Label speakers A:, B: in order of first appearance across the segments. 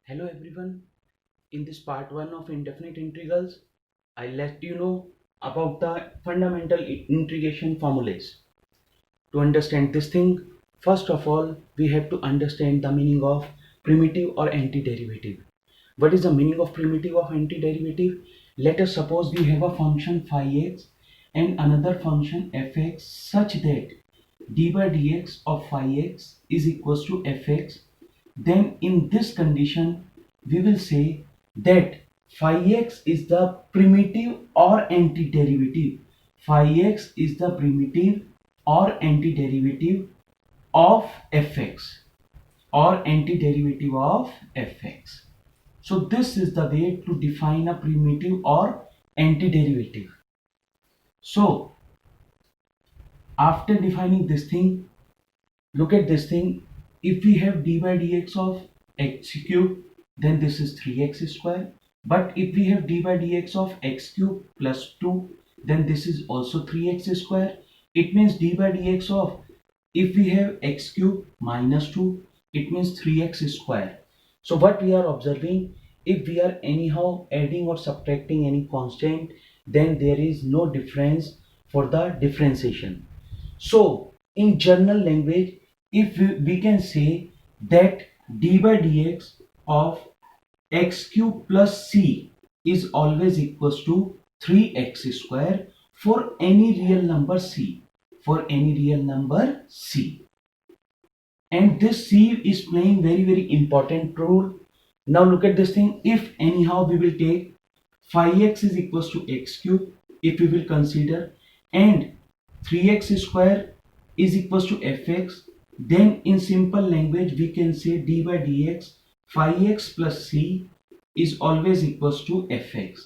A: Hello everyone. In this part 1 of indefinite integrals, I let you know about the fundamental integration formulas. To understand this thing, first of all, we have to understand the meaning of primitive or antiderivative. What is the meaning of primitive or antiderivative? Let us suppose we have a function phi x and another function fx such that d by dx of phi x is equals to fx. Then in this condition, we will say that phi x is the primitive or antiderivative. Phi x is the primitive or antiderivative of fx or antiderivative of fx. So this is the way to define a primitive or antiderivative. So after defining this thing, look at this thing. If we have d by dx of x cube, then this is 3x square. But if we have d by dx of x cube plus 2, then this is also 3x square. It means d by dx of, if we have x cube minus 2, it means 3x square. So what we are observing, if we are anyhow adding or subtracting any constant, then there is no difference for the differentiation. So in general language, if we can say that d by dx of x cube plus c is always equals to 3x square for any real number c, for any real number c. And this c is playing very important role. Now look at this thing. If anyhow we will take phi x is equals to x cube, if we will consider, and 3x square is equals to fx, then in simple language we can say d by dx phi x plus c is always equals to fx.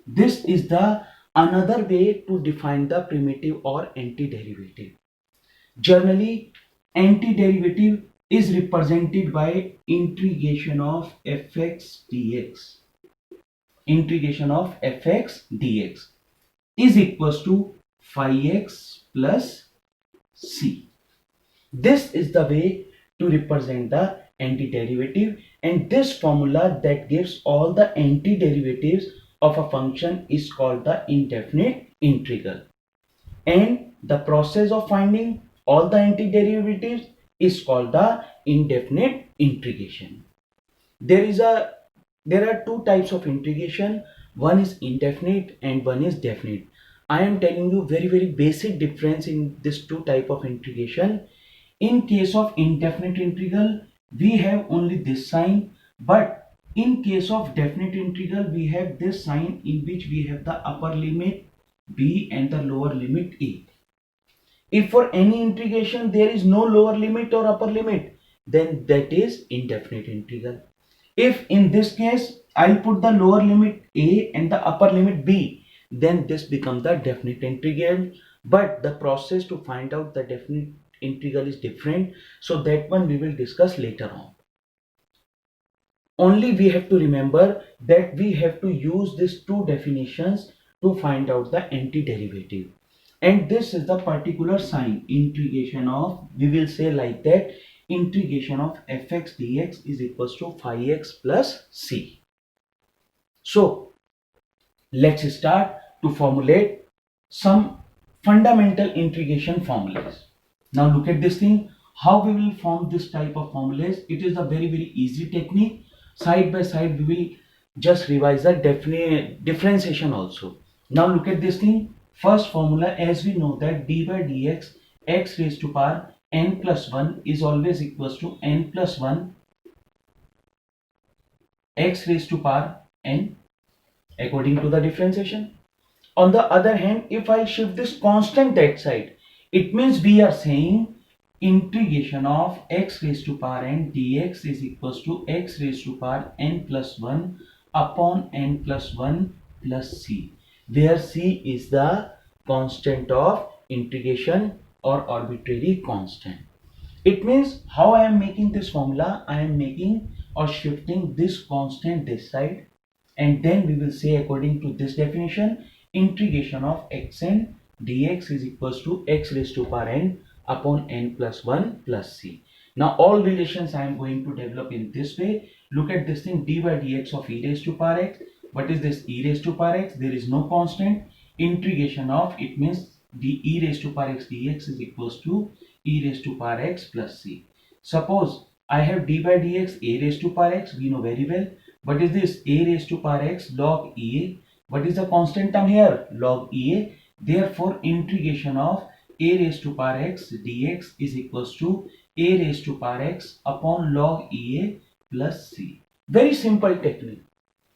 A: This is the another way to define the primitive or antiderivative. Generally, antiderivative is represented by integration of fx dx. Integration of fx dx is equals to phi x plus c. This is the way to represent the antiderivative, and this formula that gives all the antiderivatives of a function is called the indefinite integral. And the process of finding all the antiderivatives is called the indefinite integration. There are two types of integration. One is indefinite and one is definite. I am telling you very basic difference in this two type of integration. In case of indefinite integral, we have only this sign, but in case of definite integral, we have this sign in which we have the upper limit b and the lower limit a. If for any integration there is no lower limit or upper limit, then that is indefinite integral. If in this case I put the lower limit a and the upper limit b, then this becomes the definite integral. But the process to find out the definite integral is different, so that one we will discuss later on. Only we have to remember that we have to use these two definitions to find out the antiderivative. And this is the particular sign, integration of, we will say like that, integration of fx dx is equals to phi x plus c. So let's start to formulate some fundamental integration formulas. Now look at this thing, how we will form this type of formulas. It is a very easy technique. Side by side we will just revise the differentiation also. Now look at this thing. First formula, as we know that d by dx x raised to power n plus 1 is always equals to n plus 1 x raised to power n according to the differentiation. On the other hand, if I shift this constant that side, it means we are saying integration of x raised to power n dx is equals to x raised to power n plus 1 upon n plus 1 plus c, where c is the constant of integration or arbitrary constant. It means how I am making this formula, I am making or shifting this constant this side, and then we will say according to this definition, integration of xn dx is equals to x raised to power n upon n plus 1 plus c. Now all relations I am going to develop in this way. Look at this thing, d by dx of e raised to power x. What is this e raised to power x? There is no constant. Integration of, it means the e raised to power x dx is equals to e raised to power x plus c. Suppose I have d by dx a raised to power x, we know very well. What is this? A raised to power x log ea. What is the constant term here? Log ea. Therefore, integration of a raised to power x dx is equals to a raised to power x upon log ea plus c. Very simple technique.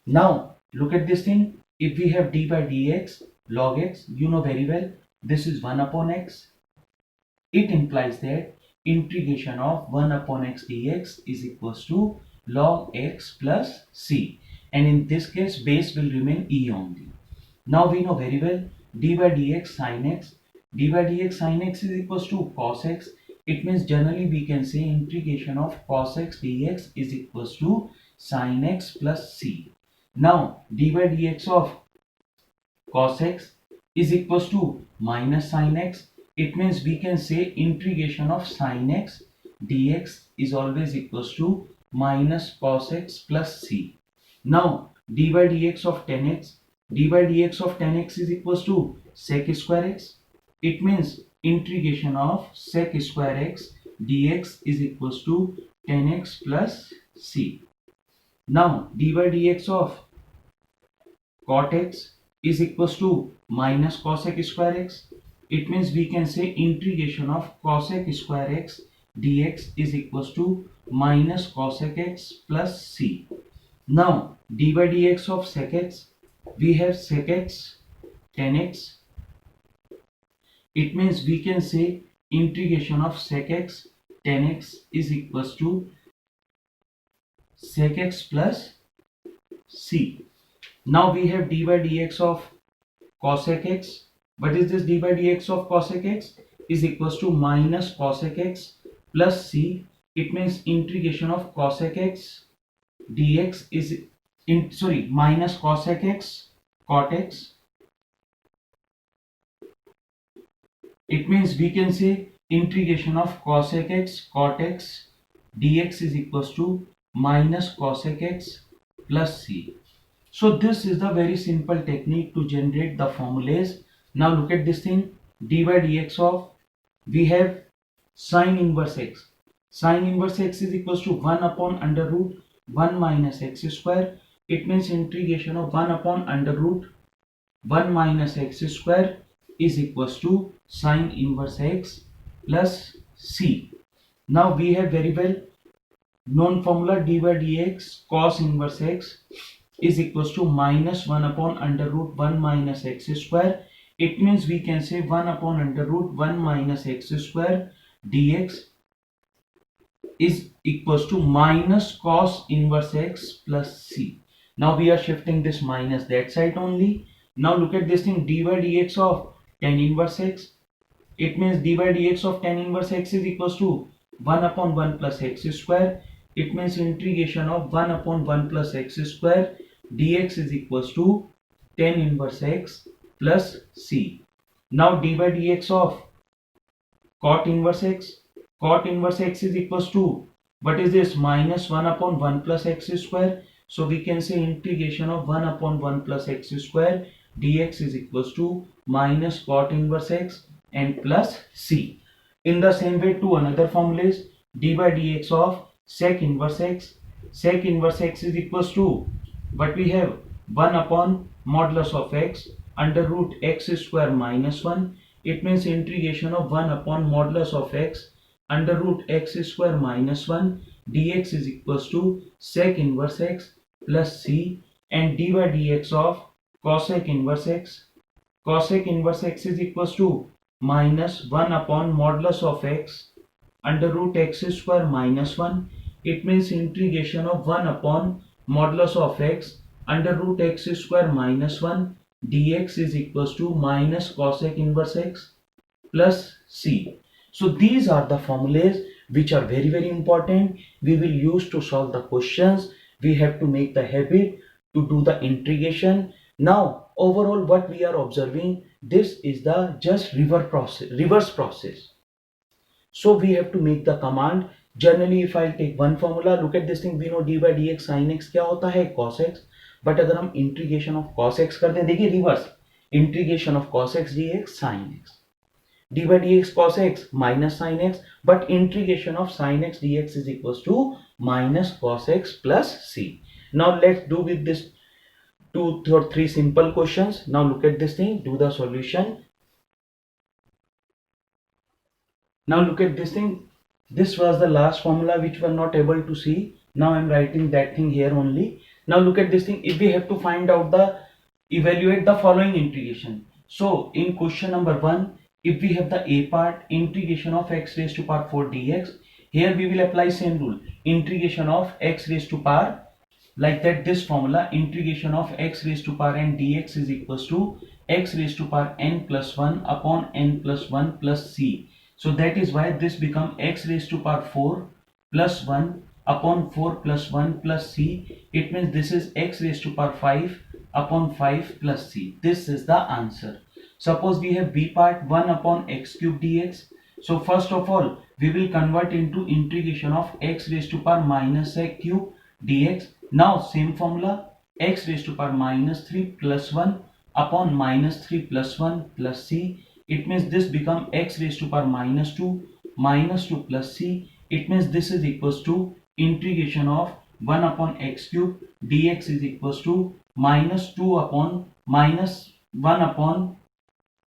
A: Now, look at this thing. If we have d by dx log x, you know very well, this is 1 upon x. It implies that integration of 1 upon x dx is equals to log x plus c. And in this case, base will remain e only. Now we know very well d by dx sin x. d by dx sin x is equals to cos x. It means generally we can say integration of cos x dx is equals to sin x plus c. Now d by dx of cos x is equals to minus sin x. It means we can say integration of sin x dx is always equals to minus cos x plus c. Now d by dx of tan x, d by dx of tan x is equals to sec square x. It means integration of sec square x dx is equals to tan x plus c. Now d by dx of cot x is equals to minus cosec square x. It means we can say integration of cosec square x dx is equals to minus cosec x plus c. Now d by dx of sec x, we have sec x tan x. It means we can say integration of sec x tan x is equals to sec x plus c. Now we have d by dx of cosec x. What is this? D by dx of cosec x is equals to minus cosec x plus c. It means integration of cosec x dx is minus cosec x cot x. It means we can say integration of cosec x cot x dx is equals to minus cosec x plus c. So this is the very simple technique to generate the formulas. Now look at this thing, d by dx of, we have sine inverse x. Sine inverse x is equals to 1 upon under root 1 minus x square. It means integration of 1 upon under root 1 minus x square is equals to sine inverse x plus c. Now we have very well known formula, d by dx cos inverse x is equals to minus 1 upon under root 1 minus x square. It means we can say 1 upon under root 1 minus x square dx is equals to minus cos inverse x plus c. Now we are shifting this minus that side only. Now look at this thing, d by dx of tan inverse x. It means d by dx of tan inverse x is equals to 1 upon 1 plus x square. It means integration of 1 upon 1 plus x square dx is equals to tan inverse x plus c. Now d by dx of cot inverse x. Cot inverse x is equals to, what is this, minus 1 upon 1 plus x square. So we can say integration of 1 upon 1 plus x square dx is equals to minus cot inverse x and plus c. In the same way, to another formula is d by dx of sec inverse x. Sec inverse x is equals to, but we have 1 upon modulus of x under root x square minus 1. It means integration of 1 upon modulus of x under root x square minus 1 dx is equals to sec inverse x plus c, and d by dx of cosec inverse x. Cosec inverse x is equals to minus 1 upon modulus of x under root x square minus 1. It means integration of 1 upon modulus of x under root x square minus 1 dx is equals to minus cosec inverse x plus c. So these are the formulas which are very important. We will use to solve the questions. We have to make the habit to do the integration. Now overall what we are observing, this is the just reverse process. So we have to make the command Generally if I take one formula, look at this thing, we know d by dx sin x क्या होता है cos x, but अगर हम integration of cos x कर दें, देखिए reverse, integration of cos x dx sin x, d by dx cos x minus sin x, but integration of sin x dx is equals to minus cos x plus c. Now let's do with this 2 or 3 simple questions. Now look at this thing, do the solution. Now look at this thing, this was the last formula which we are not able to see. Now I'm writing that thing here only. Now look at this thing, if we have to find out the, evaluate the following integration. So in question number 1, if we have the a part, integration of x raised to power 4 dx, here we will apply same rule, integration of x raised to power, like that this formula, integration of x raised to power n dx is equals to x raised to power n plus 1 upon n plus 1 plus c. So that is why this become x raised to power 4 plus 1 upon 4 plus 1 plus c. It means this is x raised to power 5 upon 5 plus c. This is the answer. Suppose we have b part 1 upon x cube dx. So first of all we will convert into integration of x raised to power minus a cube dx. Now same formula, x raised to power minus 3 plus 1 upon minus 3 plus 1 plus c. It means this become x raised to power minus 2 plus c. It means this is equals to integration of 1 upon x cube dx is equals to minus 2 upon minus 1 upon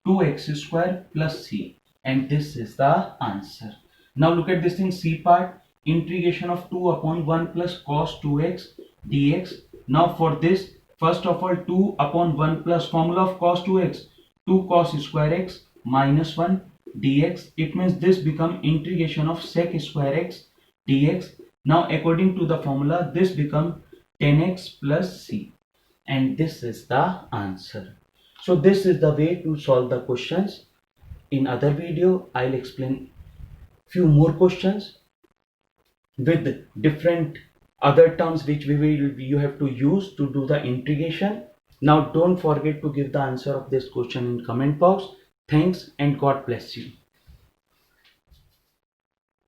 A: 2x square plus c. And this is the answer. Now look at this thing, c part, integration of 2 upon 1 plus cos 2x dx. Now for this, first of all 2 upon 1 plus formula of cos 2x, 2 cos square x minus 1 dx. It means this become integration of sec square x dx. Now according to the formula this become 10x plus c, and this is the answer. So this is the way to solve the questions. In other video I'll explain few more questions with different other terms which you have to use to do the integration. Now don't forget to give the answer of this question in comment box. Thanks and God bless you.